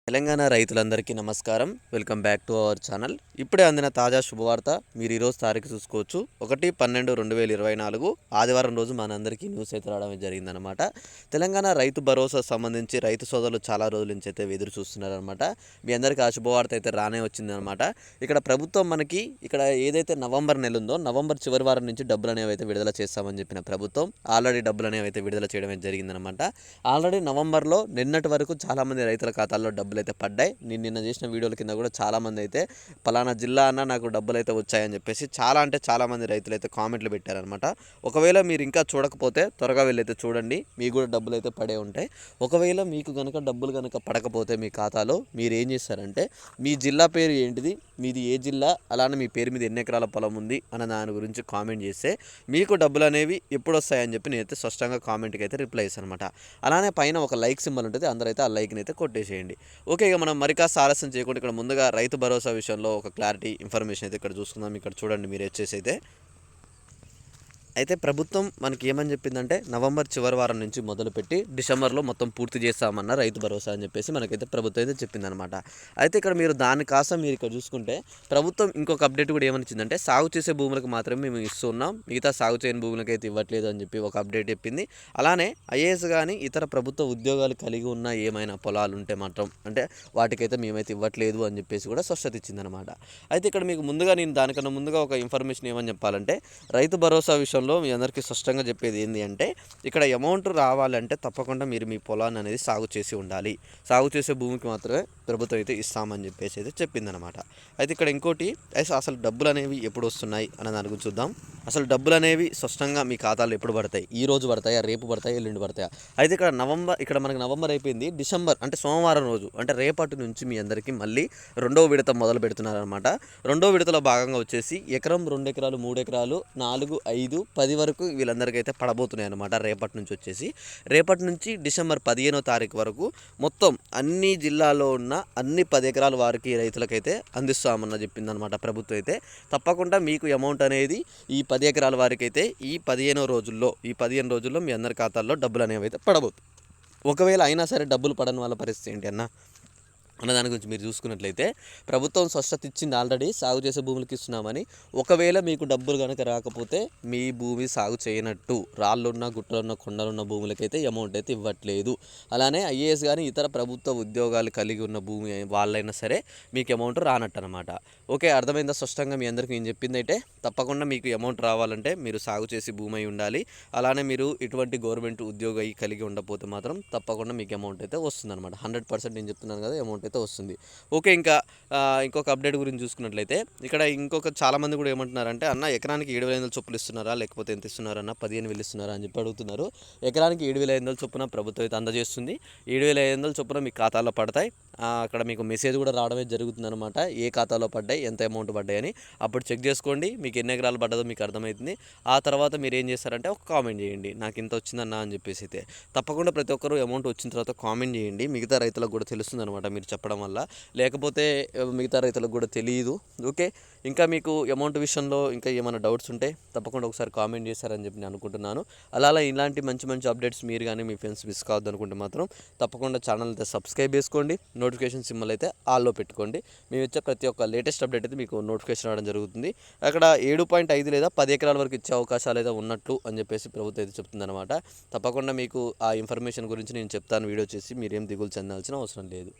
తెలంగాణ రైతులందరికీ నమస్కారం. Welcome back to our channel. ఇప్పుడే అందిన తాజా శుభవార్త. మీరు ఈరోజు తారీఖు చూసుకోవచ్చు. 1/12/2024 ఆదివారం రోజు మనందరికీ న్యూస్ అయితే రావడం జరిగిందనమాట. తెలంగాణ రైతు భరోసా సంబంధించి రైతు సోదరులు చాలా రోజుల నుంచి అయితే ఎదురు చూస్తున్నారనమాట. మీ అందరికీ ఆ శుభవార్త అయితే రానే వచ్చిందనమాట. ఇక్కడ ప్రభుత్వం మనకి ఇక్కడ ఏదైతే నవంబర్ నెల ఉందో నవంబర్ చివరి వారం నుంచి డబ్బులు అనేవి అయితే విడుదల చేస్తామని చెప్పిన ప్రభుత్వం ఆల్రెడీ డబ్బులు అనేవి అయితే విడుదల చేయడం జరిగిందనమాట. ఆల్రెడీ నవంబర్లో నిన్నటి వరకు చాలామంది రైతుల ఖాతాల్లో డబ్బులు అయితే పడ్డాయి. నేను నిన్న చేసిన వీడియోల కింద కూడా చాలామంది అయితే పలానా జిల్లా అన్న నాకు డబ్బులు అయితే వచ్చాయని చెప్పేసి చాలామంది రైతులు అయితే కామెంట్లు పెట్టారనమాట. ఒకవేళ మీరు ఇంకా చూడకపోతే త్వరగా వెళ్ళైతే చూడండి, మీకు కూడా డబ్బులు అయితే పడే ఉంటాయి. ఒకవేళ మీకు కనుక డబ్బులు కనుక పడకపోతే మీ ఖాతాలో మీరు ఏం చేస్తారంటే మీ జిల్లా పేరు ఏంటిది, మీది ఏ జిల్లా, అలానే మీ పేరు మీద ఎన్ని ఎకరాల పొలం ఉంది అన్న దాని గురించి కామెంట్ చేస్తే మీకు డబ్బులు అనేవి ఎప్పుడు వస్తాయని చెప్పి నేనైతే స్పష్టంగా కామెంట్కి అయితే రిప్లై చేస్తాను అనమాట. అలానే పైన ఒక లైక్ సింబల్ ఉంటుంది, అందరూ అయితే ఆ లైక్ని అయితే కొట్టేసేయండి. ఓకే, ఇక మనం మరికాస్త ఆలస్యం చేయకుండా ఇక్కడ ముందుగా రైతు భరోసా విషయంలో ఒక క్లారిటీ ఇన్ఫర్మేషన్ అయితే ఇక్కడ చూసుకుందాం. ఇక్కడ చూడండి, మీరు వచ్చేసి అయితే ప్రభుత్వం మనకి ఏమని చెప్పిందంటే నవంబర్ చివరి వారం నుంచి మొదలుపెట్టి డిసెంబర్లో మొత్తం పూర్తి చేస్తామన్న రైతు భరోసా అని చెప్పేసి మనకైతే ప్రభుత్వం అయితే చెప్పిందనమాట. అయితే ఇక్కడ మీరు దాని కాస్త మీరు ఇక్కడ చూసుకుంటే ప్రభుత్వం ఇంకొక అప్డేట్ కూడా ఏమనిచ్చిందంటే సాగు చేసే భూములకు మాత్రమే మేము ఇస్తున్నాం, మిగతా సాగు చేయని భూములకు అయితే ఇవ్వట్లేదు అని చెప్పి ఒక అప్డేట్ చెప్పింది. అలానే ఐఏఎస్ కానీ ఇతర ప్రభుత్వ ఉద్యోగాలు కలిగి ఉన్న ఏమైనా పొలాలు ఉంటే మాత్రం అంటే వాటికైతే మేమైతే ఇవ్వట్లేదు అని చెప్పేసి కూడా స్పష్టత ఇచ్చిందనమాట. అయితే ఇక్కడ మీకు ముందుగా నేను దానికన్నా ముందుగా ఒక ఇన్ఫర్మేషన్ ఏమని చెప్పాలంటే రైతు భరోసా విషయంలో మీ అందరికీ స్పష్టంగా చెప్పేది ఏంటి అంటే ఇక్కడ అమౌంట్ రావాలంటే తప్పకుండా మీరు మీ పొలాన్ని అనేది సాగు చేసి ఉండాలి, సాగు చేసే భూమికి మాత్రమే ప్రభుత్వం అయితే ఇస్తామని చెప్పేసి అయితే చెప్పిందనమాట. అయితే ఇక్కడ ఇంకోటి అసలు డబ్బులు అనేవి ఎప్పుడు వస్తున్నాయి అన్న దాని గురించి చూద్దాం. అసలు డబ్బులు అనేవి స్పష్టంగా మీ ఖాతాలో ఎప్పుడు పడతాయి, ఈ రోజు పడతాయా, రేపు పడతాయా, ఎల్లుండి పడతాయా? అయితే ఇక్కడ మనకి నవంబర్ అయిపోయింది, డిసెంబర్ అంటే సోమవారం రోజు అంటే రేపటి నుంచి మీ అందరికీ మళ్ళీ రెండవ విడత మొదలు పెడుతున్నారనమాట. రెండో విడతలో భాగంగా వచ్చేసి ఎకరం, 2 ఎకరాలు, 3 ఎకరాలు, 4, 5, 10 వరకు వీళ్ళందరికీ అయితే పడబోతున్నాయి అనమాట. రేపటి నుంచి డిసెంబర్ 15వ తారీఖు వరకు మొత్తం అన్ని జిల్లాల్లో ఉన్న అన్ని 10 ఎకరాల వారికి రైతులకైతే అందిస్తామన్న చెప్పిందనమాట ప్రభుత్వం అయితే. తప్పకుండా మీకు అమౌంట్ అనేది ఈ 10 ఎకరాల వారికి అయితే ఈ 15 రోజుల్లో మీ అందరి ఖాతాల్లో డబ్బులు అనేవి అయితే పడబోతుంది. ఒకవేళ అయినా సరే డబ్బులు పడని వాళ్ళ పరిస్థితి ఏంటి అన్న దాని గురించి మీరు చూసుకున్నట్లయితే ప్రభుత్వం స్పష్టత ఇచ్చింది ఆల్రెడీ సాగు చేసే భూములకి ఇస్తున్నామని. ఒకవేళ మీకు డబ్బులు కనుక రాకపోతే మీ భూమి సాగు చేయనట్టు, రాళ్ళున్న, గుట్టలున్న, కొండలున్న భూములకైతే అమౌంట్ అయితే ఇవ్వట్లేదు. అలానే ఐఏఎస్ కానీ ఇతర ప్రభుత్వ ఉద్యోగాలు కలిగి ఉన్న భూమి వాళ్ళైనా సరే మీకు అమౌంట్ రానట్టు అనమాట. ఓకే, అర్థమైందా? స్పష్టంగా మీ అందరికీ నేను చెప్పింది అయితే తప్పకుండా మీకు అమౌంట్ రావాలంటే మీరు సాగు చేసి భూమి అయి ఉండాలి. అలానే మీరు ఇటువంటి గవర్నమెంట్ ఉద్యోగం కలిగి ఉండకపోతే మాత్రం తప్పకుండా మీకు అమౌంట్ అయితే వస్తుందన్నమాట. 100% నేను చెప్తున్నాను కదా, అమౌంట్ అయితే వస్తుంది. ఓకే, ఇంకొక అప్డేట్ గురించి చూసుకున్నట్లయితే ఇక్కడ చాలామంది కూడా ఏమంటున్నారంటే అన్న ఎకరానికి 7,500 చొప్పులు ఇస్తున్నారా, లేకపోతే ఎంత ఇస్తున్నారన్న 15,000 ఇస్తున్నారా అని చెప్పి అడుగుతున్నారు. ఎకరానికి 7,500 చొప్పున ప్రభుత్వం అయితే అందజేస్తుంది. 7,500 చొప్పున మీ ఖాతాలో పడతాయి. అక్కడ మీకు మెసేజ్ కూడా రావడమే జరుగుతుంది అనమాట, ఏ ఖాతాలో పడ్డాయి, ఎంత అమౌంట్ పడ్డాయి అని. అప్పుడు చెక్ చేసుకోండి, మీకు ఎన్ని ఎకరాలు పడ్డదో మీకు అర్థమవుతుంది. ఆ తర్వాత మీరు ఏం చేస్తారంటే ఒక కామెంట్ చేయండి, నాకు ఇంత వచ్చిందన్న అని చెప్పేసి అయితే. తప్పకుండా ప్రతి ఒక్కరు అమౌంట్ వచ్చిన తర్వాత కామెంట్ చేయండి, మిగతా రైతులకు కూడా తెలుస్తుంది అనమాట మీరు చెప్పడం వల్ల, లేకపోతే మిగతా రైతులకు కూడా తెలియదు. ఓకే, ఇంకా మీకు అమౌంట్ విషయంలో ఇంకా ఏమైనా డౌట్స్ ఉంటే తప్పకుండా ఒకసారి కామెంట్ చేశారని చెప్పి నేను అనుకుంటున్నాను. అలా ఇలాంటి మంచి అప్డేట్స్ మీరు కానీ మీ ఫ్రెండ్స్ మిస్ కావద్దు అనుకుంటే మాత్రం తప్పకుండా ఛానల్ అయితే సబ్స్క్రైబ్ చేసుకోండి, నోటిఫికేషన్ సింబల్ అయితే ఆల్లో పెట్టుకోండి. మేము ఇచ్చే ప్రతి ఒక్క లేటెస్ట్ అప్డేట్ అయితే మీకు నోటిఫికేషన్ రావడం జరుగుతుంది. అక్కడ 7.5 లేదా 10 ఎకరాల వరకు ఇచ్చే అవకాశాలు అయితే ఉన్నట్లు అని చెప్పేసి ప్రభుత్వం అయితే చెప్తుందన్నమాట. తప్పకుండా మీకు ఆ ఇన్ఫర్మేషన్ గురించి నేను చెప్తాను వీడియో చేసి, మీరేం దిగులు చెందాల్సిన అవసరం లేదు.